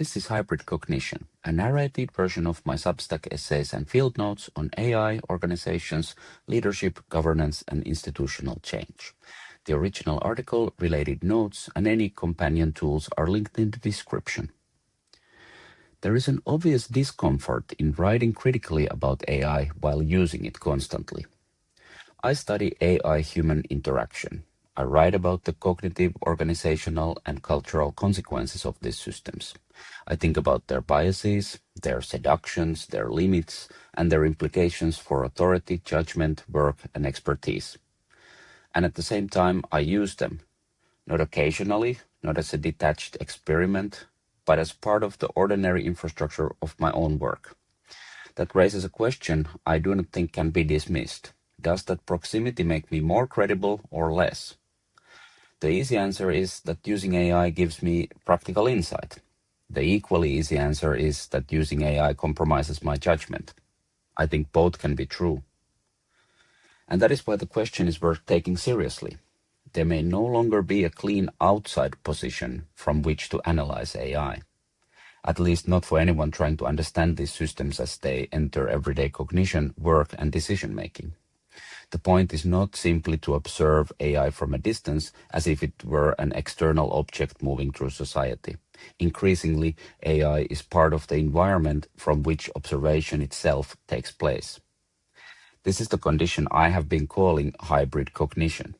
This is Hybrid Cognition, a narrated version of my Substack essays and field notes on AI, organizations, leadership, governance, and institutional change. The original article, related notes, and any companion tools are linked in the description. There is an obvious discomfort in writing critically about AI while using it constantly. I study AI-human interaction. I write about the cognitive, organizational, and cultural consequences of these systems. I think about their biases, their seductions, their limits, and their implications for authority, judgment, work, and expertise. And at the same time, I use them, not occasionally, not as a detached experiment, but as part of the ordinary infrastructure of my own work. That raises a question I do not think can be dismissed. Does that proximity make me more credible or less? The easy answer is that using AI gives me practical insight. The equally easy answer is that using AI compromises my judgment. I think both can be true. And that is why the question is worth taking seriously. There may no longer be a clean outside position from which to analyze AI. At least not for anyone trying to understand these systems as they enter everyday cognition, work, and decision-making. The point is not simply to observe AI from a distance as if it were an external object moving through society. Increasingly, AI is part of the environment from which observation itself takes place. This is the condition I have been calling hybrid cognition.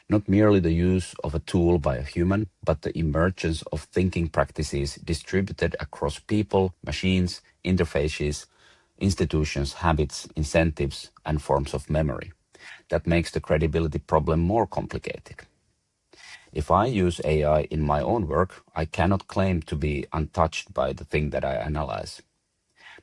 Not merely the use of a tool by a human, but the emergence of thinking practices distributed across people, machines, interfaces, institutions, habits, incentives, and forms of memory. That makes the credibility problem more complicated. If I use AI in my own work, I cannot claim to be untouched by the thing that I analyze.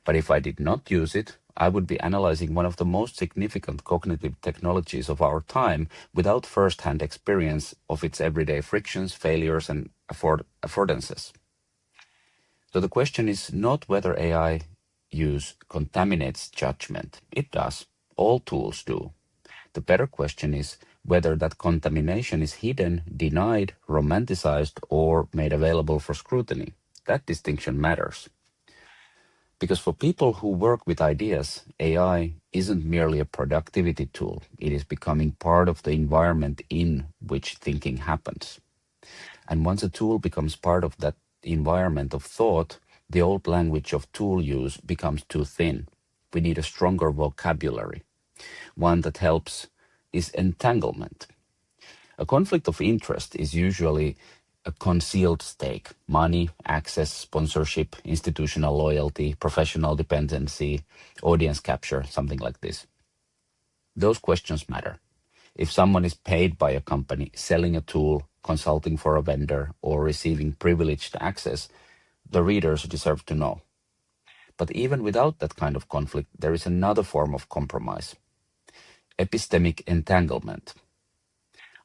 But if I did not use it, I would be analyzing one of the most significant cognitive technologies of our time without first-hand experience of its everyday frictions, failures, and affordances. So the question is not whether AI use contaminates judgment. It does. All tools do. The better question is whether that contamination is hidden, denied, romanticized, or made available for scrutiny. That distinction matters. Because for people who work with ideas, AI isn't merely a productivity tool. It is becoming part of the environment in which thinking happens. And once a tool becomes part of that environment of thought, the old language of tool use becomes too thin. We need a stronger vocabulary. One that helps is entanglement. A conflict of interest is usually a concealed stake: money, access, sponsorship, institutional loyalty, professional dependency, audience capture, something like this. Those questions matter. If someone is paid by a company, selling a tool, consulting for a vendor, or receiving privileged access, the readers deserve to know. But even without that kind of conflict, there is another form of compromise: epistemic entanglement.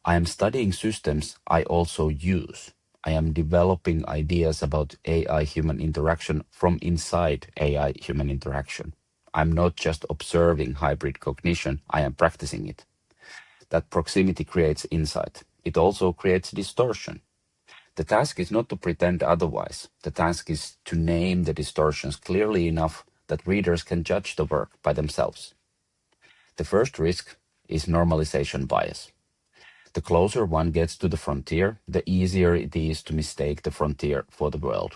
I am studying systems I also use. I am developing ideas about AI-human interaction from inside AI-human interaction. I'm not just observing hybrid cognition, I am practicing it. That proximity creates insight. It also creates distortion. The task is not to pretend otherwise. The task is to name the distortions clearly enough that readers can judge the work by themselves. The first risk is normalization bias. The closer one gets to the frontier, the easier it is to mistake the frontier for the world.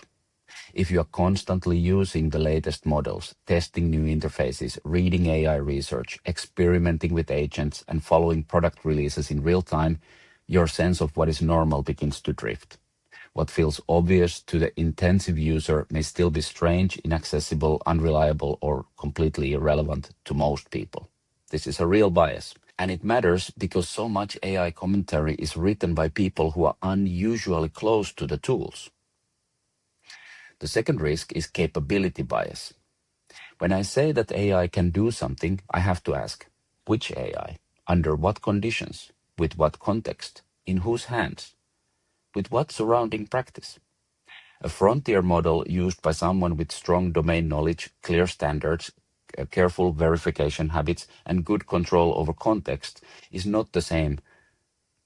If you are constantly using the latest models, testing new interfaces, reading AI research, experimenting with agents, and following product releases in real time, your sense of what is normal begins to drift. What feels obvious to the intensive user may still be strange, inaccessible, unreliable, or completely irrelevant to most people. This is a real bias. And it matters because so much AI commentary is written by people who are unusually close to the tools. The second risk is capability bias. When I say that AI can do something, I have to ask, which AI? Under what conditions? With what context? In whose hands? With what surrounding practice? A frontier model used by someone with strong domain knowledge, clear standards, careful verification habits, and good control over context is not the same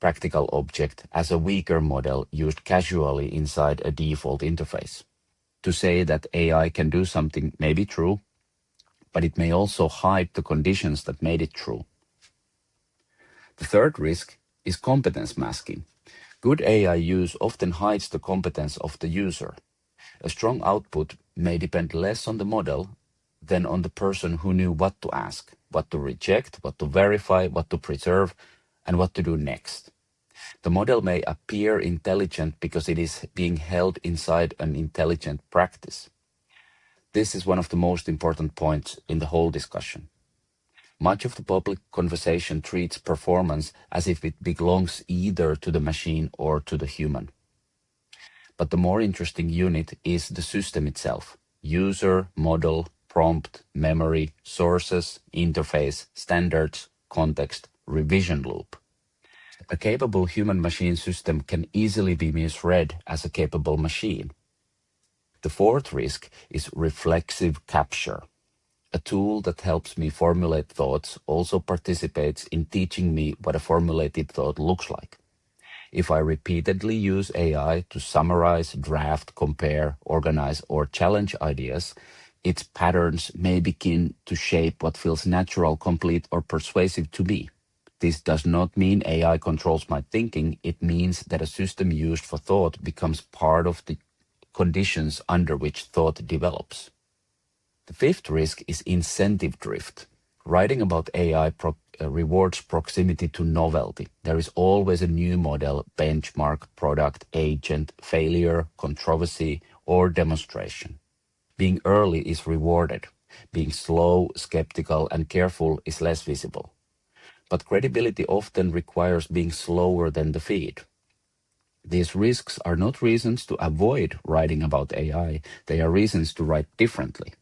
practical object as a weaker model used casually inside a default interface. To say that AI can do something may be true, but it may also hide the conditions that made it true. The third risk is competence masking. Good AI use often hides the competence of the user. A strong output may depend less on the model than on the person who knew what to ask, what to reject, what to verify, what to preserve, and what to do next. The model may appear intelligent because it is being held inside an intelligent practice. This is one of the most important points in the whole discussion. Much of the public conversation treats performance as if it belongs either to the machine or to the human. But the more interesting unit is the system itself: user, model, prompt, memory, sources, interface, standards, context, revision loop. A capable human-machine system can easily be misread as a capable machine. The fourth risk is reflexive capture. A tool that helps me formulate thoughts also participates in teaching me what a formulated thought looks like. If I repeatedly use AI to summarize, draft, compare, organize, or challenge ideas, its patterns may begin to shape what feels natural, complete, or persuasive to me. This does not mean AI controls my thinking. It means that a system used for thought becomes part of the conditions under which thought develops. The fifth risk is incentive drift. Writing about AI rewards proximity to novelty. There is always a new model, benchmark, product, agent, failure, controversy, or demonstration. Being early is rewarded. Being slow, skeptical, and careful is less visible. But credibility often requires being slower than the feed. These risks are not reasons to avoid writing about AI, they are reasons to write differently.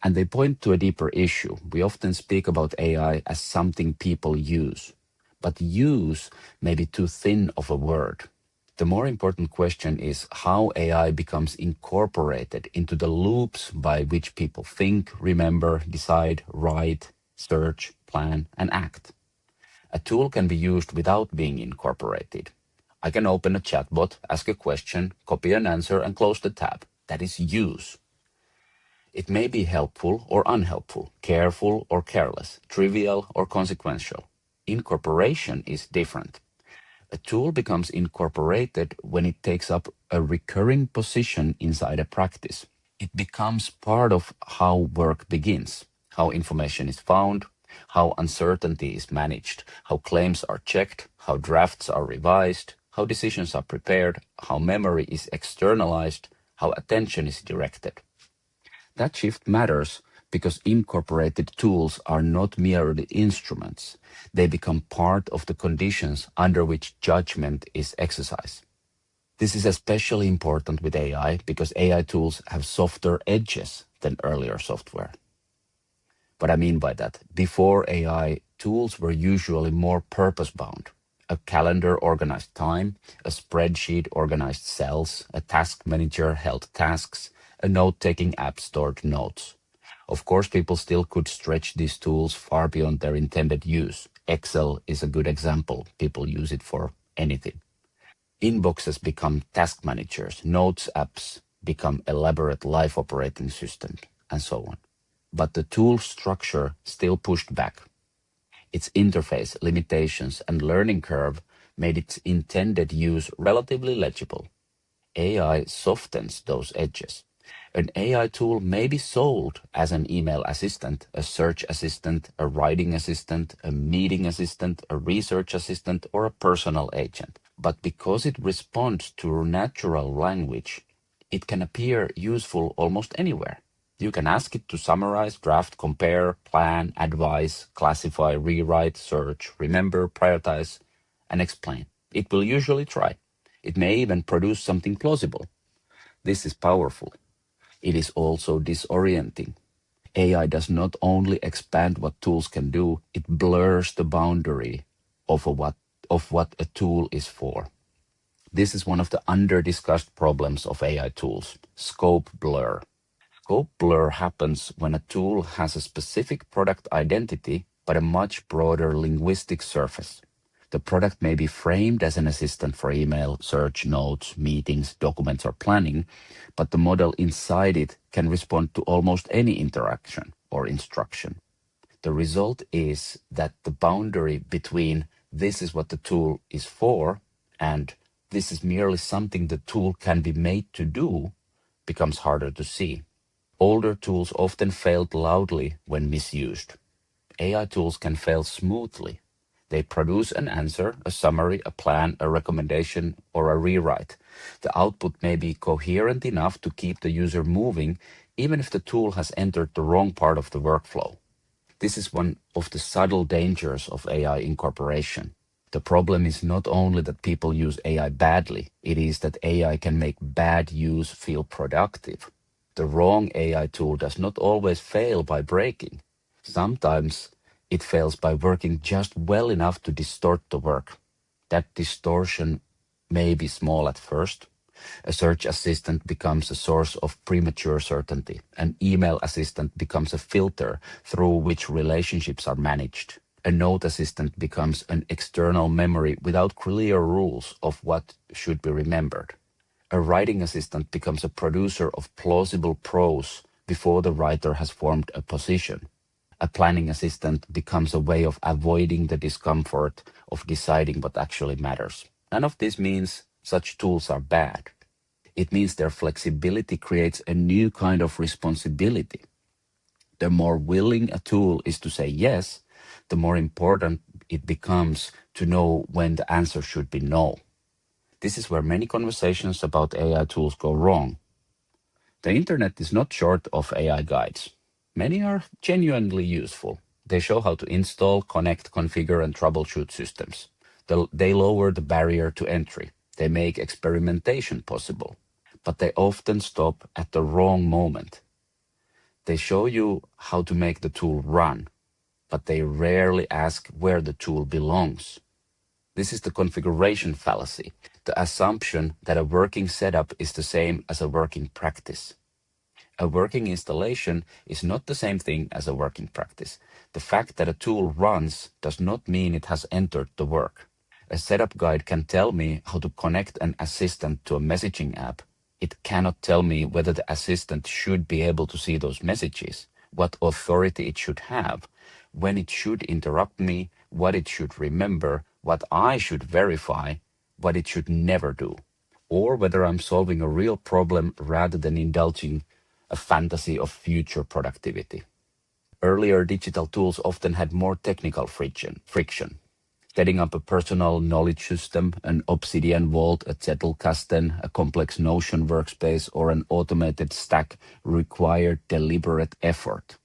And they point to a deeper issue. We often speak about AI as something people use, but use may be too thin of a word. The more important question is how AI becomes incorporated into the loops by which people think, remember, decide, write, search, plan, and act. A tool can be used without being incorporated. I can open a chatbot, ask a question, copy an answer, and close the tab. That is use. It may be helpful or unhelpful, careful or careless, trivial or consequential. Incorporation is different. A tool becomes incorporated when it takes up a recurring position inside a practice. It becomes part of how work begins, how information is found, how uncertainty is managed, how claims are checked, how drafts are revised, how decisions are prepared, how memory is externalized, how attention is directed. That shift matters because incorporated tools are not merely instruments. They become part of the conditions under which judgment is exercised. This is especially important with AI because AI tools have softer edges than earlier software. What I mean by that, before AI, tools were usually more purpose-bound. A calendar organized time, a spreadsheet organized cells, a task manager held tasks, a note-taking app stored notes. Of course, people still could stretch these tools far beyond their intended use. Excel is a good example. People use it for anything. Inboxes become task managers, notes apps become elaborate life operating systems, and so on. But the tool structure still pushed back. Its interface, limitations, and learning curve made its intended use relatively legible. AI softens those edges. An AI tool may be sold as an email assistant, a search assistant, a writing assistant, a meeting assistant, a research assistant, or a personal agent. But because it responds to natural language, it can appear useful almost anywhere. You can ask it to summarize, draft, compare, plan, advise, classify, rewrite, search, remember, prioritize, and explain. It will usually try. It may even produce something plausible. This is powerful. It is also disorienting. AI does not only expand what tools can do, it blurs the boundary of what a tool is for. This is one of the under-discussed problems of AI tools, scope blur. Scope blur happens when a tool has a specific product identity but a much broader linguistic surface. The product may be framed as an assistant for email, search, notes, meetings, documents, or planning, but the model inside it can respond to almost any interaction or instruction. The result is that the boundary between this is what the tool is for and this is merely something the tool can be made to do becomes harder to see. Older tools often failed loudly when misused. AI tools can fail smoothly. They produce an answer, a summary, a plan, a recommendation, or a rewrite. The output may be coherent enough to keep the user moving, even if the tool has entered the wrong part of the workflow. This is one of the subtle dangers of AI incorporation. The problem is not only that people use AI badly, it is that AI can make bad use feel productive. The wrong AI tool does not always fail by breaking. Sometimes it fails by working just well enough to distort the work. That distortion may be small at first. A search assistant becomes a source of premature certainty. An email assistant becomes a filter through which relationships are managed. A note assistant becomes an external memory without clear rules of what should be remembered. A writing assistant becomes a producer of plausible prose before the writer has formed a position. A planning assistant becomes a way of avoiding the discomfort of deciding what actually matters. None of this means such tools are bad. It means their flexibility creates a new kind of responsibility. The more willing a tool is to say yes, the more important it becomes to know when the answer should be no. This is where many conversations about AI tools go wrong. The internet is not short of AI guides. Many are genuinely useful. They show how to install, connect, configure, and troubleshoot systems. They lower the barrier to entry. They make experimentation possible. But they often stop at the wrong moment. They show you how to make the tool run, but they rarely ask where the tool belongs. This is the configuration fallacy, the assumption that a working setup is the same as a working practice. A working installation is not the same thing as a working practice. The fact that a tool runs does not mean it has entered the work. A setup guide can tell me how to connect an assistant to a messaging app. It cannot tell me whether the assistant should be able to see those messages, what authority it should have, when it should interrupt me, what it should remember, what I should verify, what it should never do, or whether I'm solving a real problem rather than indulging a fantasy of future productivity. Earlier digital tools often had more technical friction. Setting up a personal knowledge system, an Obsidian Vault, a Zettelkasten, a complex Notion workspace, or an automated stack required deliberate effort.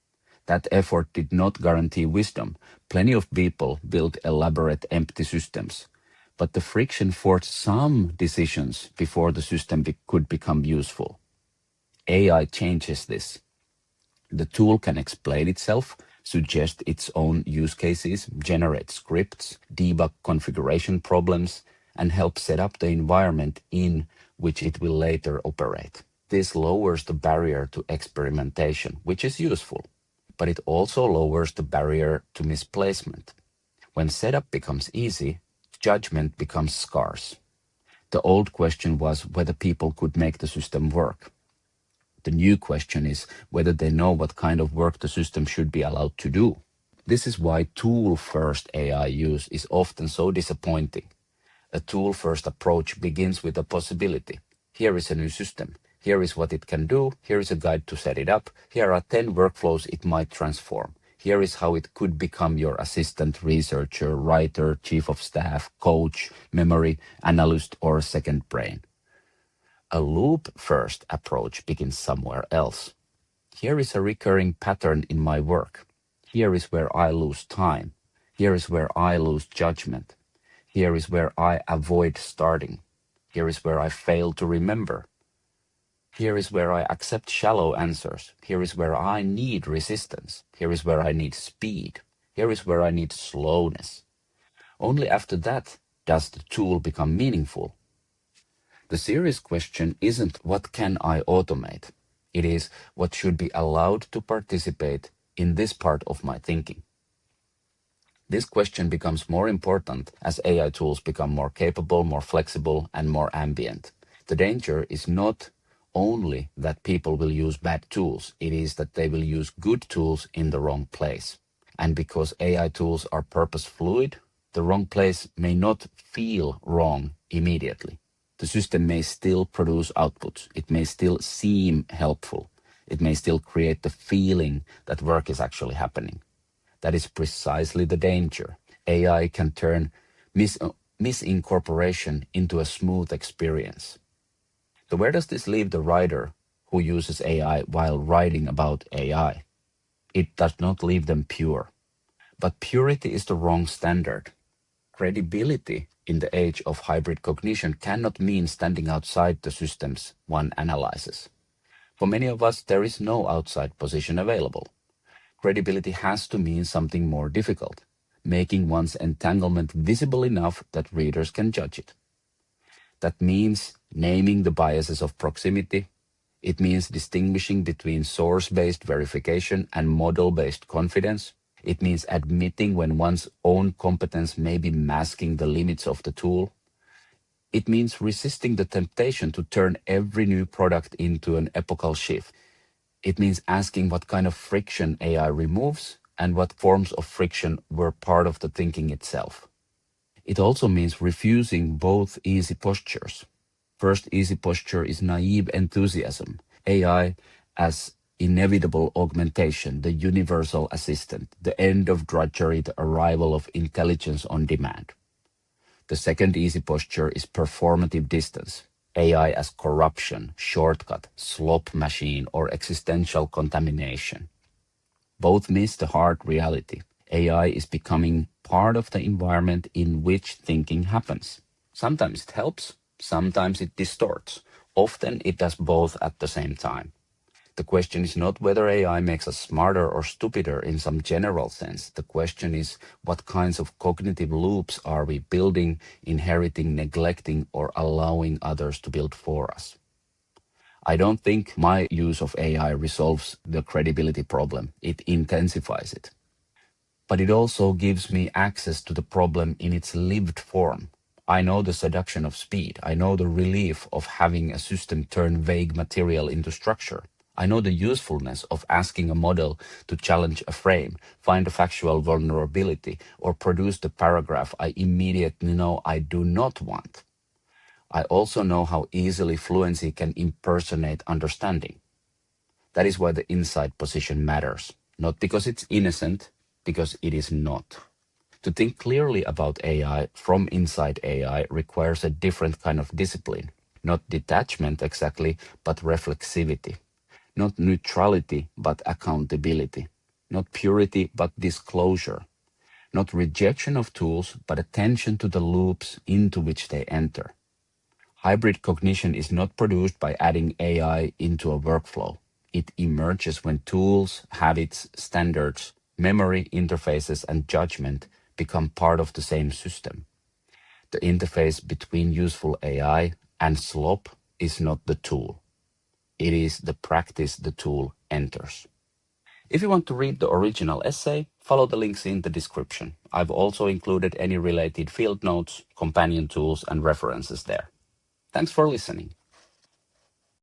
That effort did not guarantee wisdom. Plenty of people built elaborate empty systems. But the friction forced some decisions before the system could become useful. AI changes this. The tool can explain itself, suggest its own use cases, generate scripts, debug configuration problems, and help set up the environment in which it will later operate. This lowers the barrier to experimentation, which is useful, but it also lowers the barrier to misplacement. When setup becomes easy, judgment becomes scarce. The old question was whether people could make the system work. The new question is whether they know what kind of work the system should be allowed to do. This is why tool-first AI use is often so disappointing. A tool-first approach begins with a possibility. Here is a new system. Here is what it can do. Here is a guide to set it up. Here are 10 workflows it might transform. Here is how it could become your assistant, researcher, writer, chief of staff, coach, memory, analyst, or second brain. A loop-first approach begins somewhere else. Here is a recurring pattern in my work. Here is where I lose time. Here is where I lose judgment. Here is where I avoid starting. Here is where I fail to remember. Here is where I accept shallow answers. Here is where I need resistance. Here is where I need speed. Here is where I need slowness. Only after that does the tool become meaningful. The serious question isn't what can I automate? It is what should be allowed to participate in this part of my thinking. This question becomes more important as AI tools become more capable, more flexible, and more ambient. The danger is not only that people will use bad tools, it is that they will use good tools in the wrong place. And because AI tools are purpose fluid, the wrong place may not feel wrong immediately. The system may still produce outputs. It may still seem helpful. It may still create the feeling that work is actually happening. That is precisely the danger. AI can turn misincorporation into a smooth experience. So where does this leave the writer who uses AI while writing about AI? It does not leave them pure. But purity is the wrong standard. Credibility in the age of hybrid cognition cannot mean standing outside the systems one analyzes. For many of us, there is no outside position available. Credibility has to mean something more difficult, making one's entanglement visible enough that readers can judge it. That means naming the biases of proximity. It means distinguishing between source-based verification and model-based confidence. It means admitting when one's own competence may be masking the limits of the tool. It means resisting the temptation to turn every new product into an epochal shift. It means asking what kind of friction AI removes and what forms of friction were part of the thinking itself. It also means refusing both easy postures. First easy posture is naive enthusiasm, AI as inevitable augmentation, the universal assistant, the end of drudgery, the arrival of intelligence on demand. The second easy posture is performative distance, AI as corruption, shortcut, slop machine, or existential contamination. Both miss the hard reality. AI is becoming part of the environment in which thinking happens. Sometimes it helps, sometimes it distorts. Often it does both at the same time. The question is not whether AI makes us smarter or stupider in some general sense. The question is what kinds of cognitive loops are we building, inheriting, neglecting, or allowing others to build for us? I don't think my use of AI resolves the credibility problem. It intensifies it. But it also gives me access to the problem in its lived form. I know the seduction of speed. I know the relief of having a system turn vague material into structure. I know the usefulness of asking a model to challenge a frame, find a factual vulnerability, or produce the paragraph I immediately know I do not want. I also know how easily fluency can impersonate understanding. That is why the inside position matters. Not because it's innocent, because it is not. To think clearly about AI from inside AI requires a different kind of discipline. Not detachment exactly, but reflexivity. Not neutrality, but accountability. Not purity, but disclosure. Not rejection of tools, but attention to the loops into which they enter. Hybrid cognition is not produced by adding AI into a workflow. It emerges when tools, habits, standards, memory, interfaces, and judgment become part of the same system. The interface between useful AI and slop is not the tool. It is the practice the tool enters. If you want to read the original essay, follow the links in the description. I've also included any related field notes, companion tools, and references there. Thanks for listening.